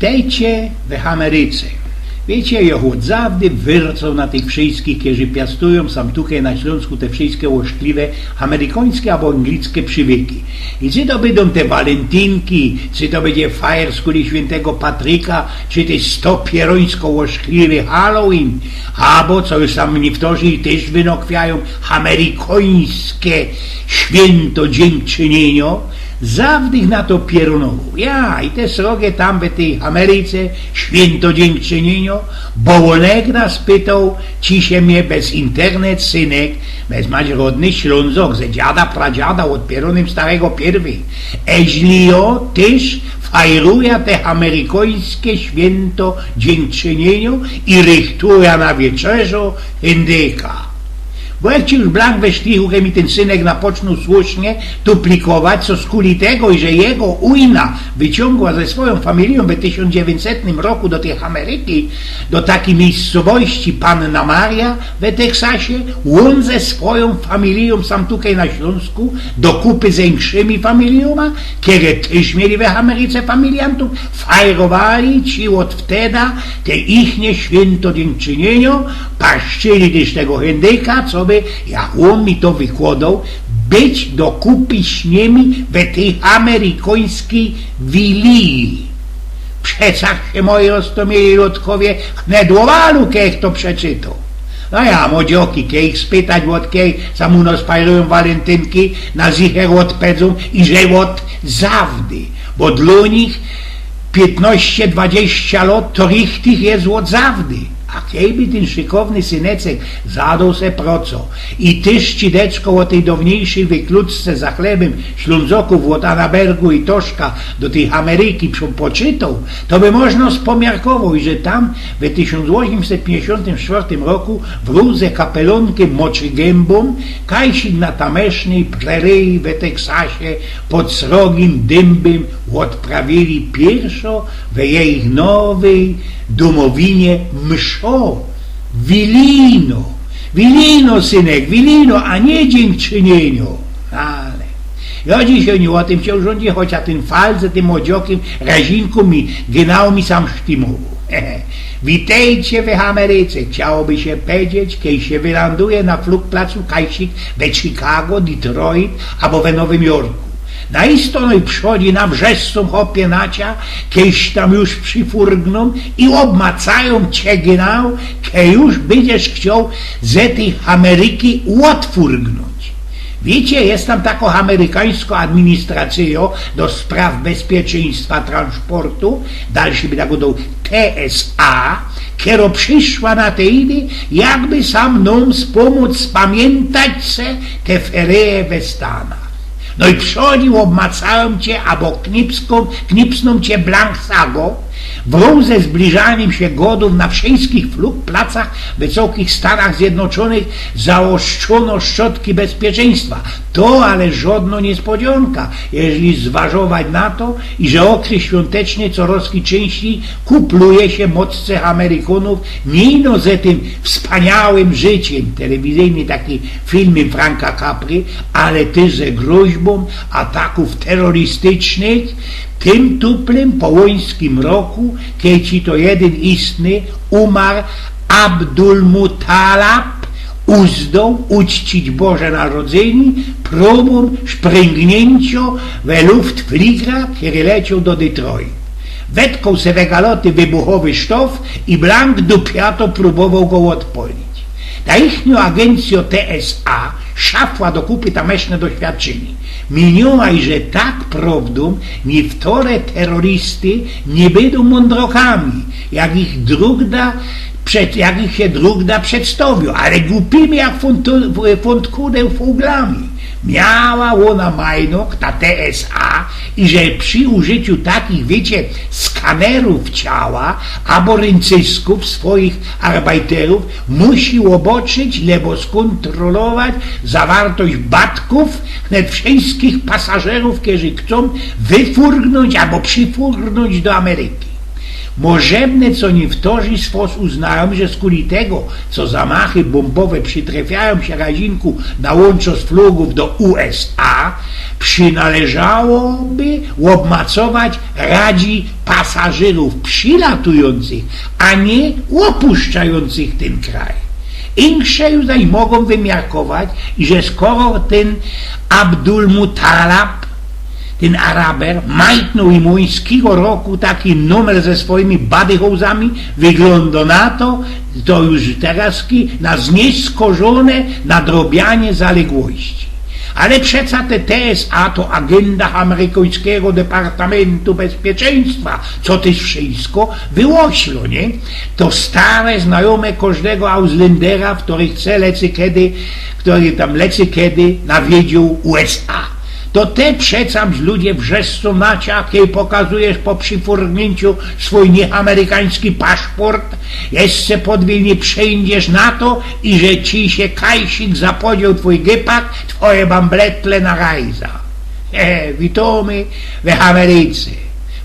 Witajcie w Ameryce. Wiecie, ja od zawdy wyrcą na tych wszystkich, którzy piastują sam tutaj na Śląsku te wszystkie łoszkliwe amerykańskie albo anglickie przywyki. I czy to będą te walentynki, czy to będzie fajer z kuli świętego Patryka, czy te 100 pierońsko-łoszkliwy Halloween, albo co już tam niektórzy też wynokwiają, amerykańskie święto dziękczynienia, zawdy na to pierunowo. Ja i te srogie tam w tej Ameryce święto dziękczynienia, bo Oleg nas pytał, ci się mnie bez internet, synek, bez mać rodny Ślązok, ze dziada, pradziada, od pierunem starego pierwy. Eźli ja też fajruję te amerykańskie święto dziękczynienia i rychtuję na wieczerzu indyka. Bo jak ci już blank we szlichu, mi ten synek napoczął słusznie duplikować, co z kuli tego, i że jego ujna wyciągła ze swoją familią w 1900 roku do tej Ameryki, do takiej miejscowości Panna Maria w Teksasie, on ze swoją familią sam tutaj na Śląsku, do kupy z większymi familioma, które też mieli w Ameryce familiantów, fajrowali ci od wtedy te ichnie święto dziękczynienia, paszczyli też tego hendyka, co by, jak on mi to wykładał, być do kupy z nimi w tej amerykańskiej willi. Przecach się moi rostomieli lotkowie hnedłowalu, kiech to przeczytał. No ja, młodzioki, kiech spytać od kiech sam u nas fajrują walentynki, na zicher odpowiedzą i że od zawdy, bo dla nich 15-20 lat to richtig jest od zawdy. A kiejby ten szykowny synecek zadał se proco i tyż cideczko o tej dawniejszej wykluczce za chlebem Ślązoków od Anabergu i Toszka do tej Ameryki poczytał, to by można spomiarkował, że tam w 1854 roku w Ruze kapelonkiem moczy gębą kajsik na tamesznej preryi w Teksasie pod srogim dębem odprawili pierwszo w jej nowej domowinie mszo, wilino, wilino, synek, wilino, a nie dziękczynienio. Ale ja dzisiaj nie o tym się urządzi, chociaż ten falce, tym odziokiem, razinku mi, genau mi sam sztymował. Witajcie w Ameryce, chciałoby się powiedzieć, kiedy się wylanduje na flugplacu kajsik w Chicago, Detroit albo w Nowym Jorku. Naistą przychodzi na wrzeszczą chopie nacia, kiedyś tam już przyfurgną i obmacają cię genau, kiedy już będziesz chciał ze tej Ameryki odfurgnąć. Wiecie, jest tam taką amerykańską administracją do spraw bezpieczeństwa transportu, dalszy by tak dał TSA, która przyszła na te idy, jakby sam nam wspomóc spamiętać se te ferie we Stanach. No i przychodził, obmacałem cię, albo knipsną cię blank sago, wraz ze zbliżaniem się godów na wszystkich placach w wysokich Stanach Zjednoczonych zaostrzono szczotki bezpieczeństwa. To ale żadna niespodzianka, jeżeli zważować na to, i że okres świąteczny coraz częściej kupluje się mocce Amerykanów nie no ze tym wspaniałym życiem, telewizyjny taki filmem Franka Capry, ale też ze groźbą ataków terrorystycznych, tym tuplym połońskim roku, kiedy ci to jeden istny umarł Abdul-Muttalab, uzdał uczcić Boże Narodzenie próbą sprzęgnięcia w Luftfliegera, który leciał do Detroit. Wetkał se we galoty wybuchowy sztof i blank dupiato próbował go odpalić. Ta ichnią agencją TSA szafła do kupy tameszne doświadczenie. Minęła i że tak prawdą niektóre terrorysty nie będą mądrokami, jak ich się drugda przedstawią, ale głupimi jak fątkudeł fuglami. Miała ona majnok, ta TSA, i że przy użyciu takich, wiecie, skanerów ciała albo ryncysków swoich arbajterów musi oboczyć, lebo skontrolować zawartość batków net wszystkich pasażerów, którzy chcą wyfurgnąć albo przyfurgnąć do Ameryki. możebne co nie w tożystwo uznają, że skuli tego, co zamachy bombowe przytrafiają się razinku na łączo z flugów do USA, przynależałoby obmacować radzi pasażerów przylatujących, a nie opuszczających ten kraj. Insze już mogą wymiarkować, że skoro ten Abdul Muttalab, ten Araber, majtnął i mońskiego roku taki numer ze swoimi badychołzami, wygląda na to już teraz na znieskorzone nadrobianie zaległości. Ale przeca te TSA to agenda amerykańskiego Departamentu Bezpieczeństwa, co też wszystko wyłoślo, nie? To stare, znajome każdego Ausländera, który chce lecy kiedy nawiedził USA. To te przecam ludzie wrzeszczą na cię, kiedy pokazujesz po przyfurgnięciu swój nieamerykański paszport, jeszcze podwójnie przejdziesz na to i że ci się kajsik zapodział twój gepak, twoje bambletle na rajza. Witamy w Ameryce.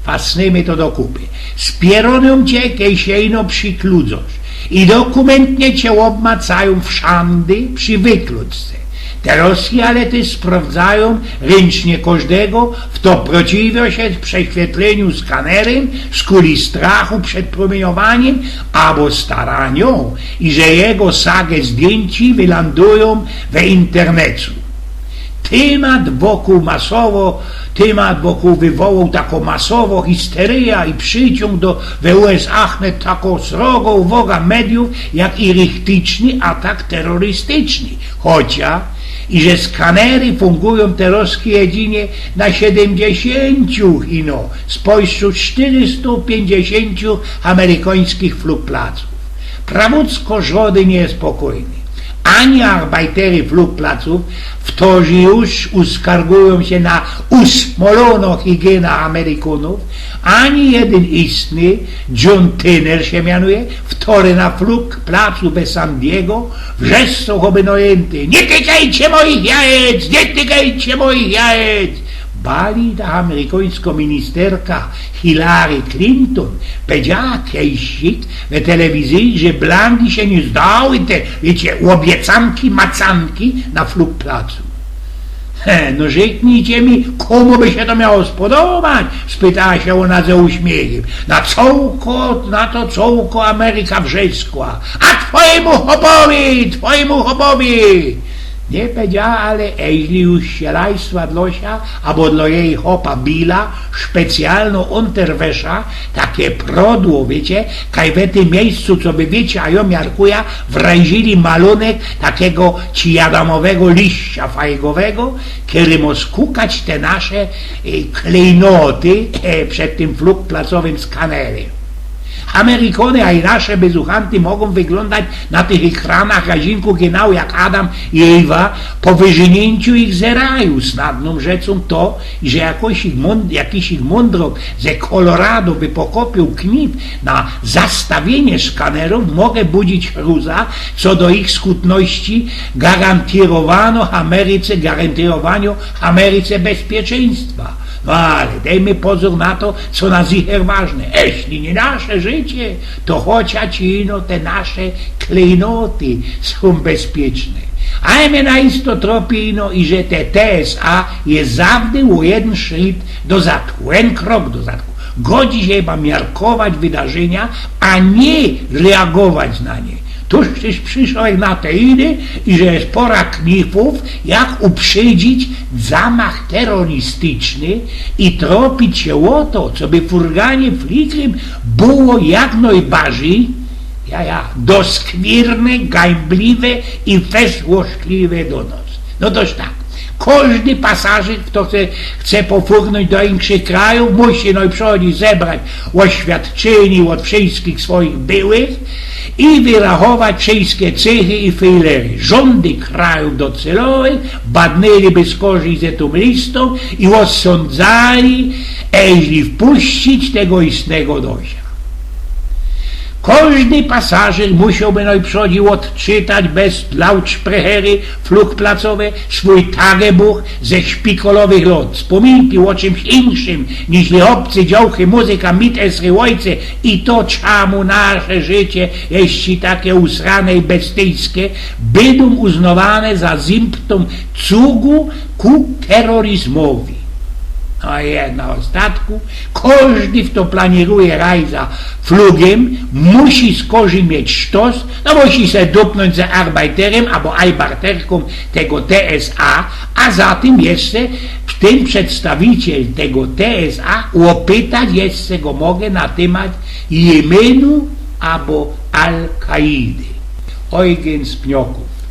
Fasnymy to do kupy. Spieroną cię, kiedy się ino przykludzosz i dokumentnie cię obmacają w szandy przy wykluczce. Te Rosji, ale też sprawdzają ręcznie każdego, w to przeciwia się prześwietleniu skanerem, z kuli strachu przed promieniowaniem, albo staranią, i że jego sagę zdjęci wylandują w internecie. Temat wokół wywołał taką masową histerię i przyciąg w USA taką srogą uwagę mediów, jak i rychtyczny atak terrorystyczny. Chociaż i że skanery fungują teraz jedynie na 70 spośród 450 amerykańskich flugplaców. Prawucko żody niespokojny. Ani arbajtery flugplaców, którzy już uskargują się na usmoloną higienę Amerykanów, ani jeden istny, John Tyner się mianuje, który na flugplacu bez San Diego wrzeszczą obynojęty: nie tykajcie moich jajec, nie tykajcie moich jajec! Bali ta amerykańska ministerka Hillary Clinton powiedziała kiedyś w telewizji, że blanki się nie zdały te, wiecie, obiecanki, macanki na flugplacu. No rzeknijcie mi, komu by się to miało spodobać? Spytała się ona ze uśmiechem. Na to cołko Ameryka wrzeskła. A twojemu chopowi! Nie powiedziała, ale jeśli już sielajstwa dlosia, albo dla jej chopa Billa, specjalną unterwesza, takie prodło, wiecie, kaj w tym miejscu, co by wiecie, a ją miarkuja, wrazili malunek takiego ciadamowego liścia fajgowego, kiedy mo skukać te nasze klejnoty przed tym flugplacowym skanerem. Amerykanie, a i nasze bezuchanty mogą wyglądać na tych ekranach razinku genau jak Adam i Ewa po wyżynięciu ich z raju. Snadną rzeczą to, że jakiś ich mądrok ze Colorado by pokopił knip na zastawienie skanerów, mogę budzić hruza co do ich skutności garantowano Ameryce bezpieczeństwa. No ale dajmy pozór na to, co nas ich ważne. Jeśli nie nasze życie, to chociaż te nasze klejnoty są bezpieczne. A mnie na isto tropi i że te TSA jest zawsze o jeden szczyt do zadku, jeden krok do zadku. Godzi się chyba miarkować wydarzenia, a nie reagować na nie. Tuż też przyszło na te idy i że jest pora knifów, jak uprzedzić zamach terrorystyczny i tropić się o to, co by furganie flikrym było jak najbardziej doskwirne, gańbliwe i weszłoszkliwe do nas. No toż tak. Każdy pasażer, kto chce pofurgnąć do innych krajów, musi najpierw zebrać oświadczenie od wszystkich swoich byłych i wyrachować wszystkie cechy i fejlery. Rządy krajów docelowych badnęliby z korzyść tą listą i osądzali, jeśli wpuścić tego istnego dosia. Każdy pasażer musiałby najprzodził odczytać bez lautsprechery flugplacowe swój tagebuch ze szpikolowych lot. Wspominki o czymś inszym niż obcy działchy muzyka mit esryłojce i to czemu nasze życie jeśli takie usrane i bestyjskie będą uznawane za symptom cugu ku terroryzmowi. A na ostatku, każdy, kto planiruje rajza flugiem, musi skorzy mieć sztos, no musi się dupnąć za arbeiterem albo arbiterką tego TSA, a za tym jeszcze ten przedstawiciel tego TSA opytać jeszcze go mogę na temat Jemenu albo Al-Kaidy. Eugen z Pnioków.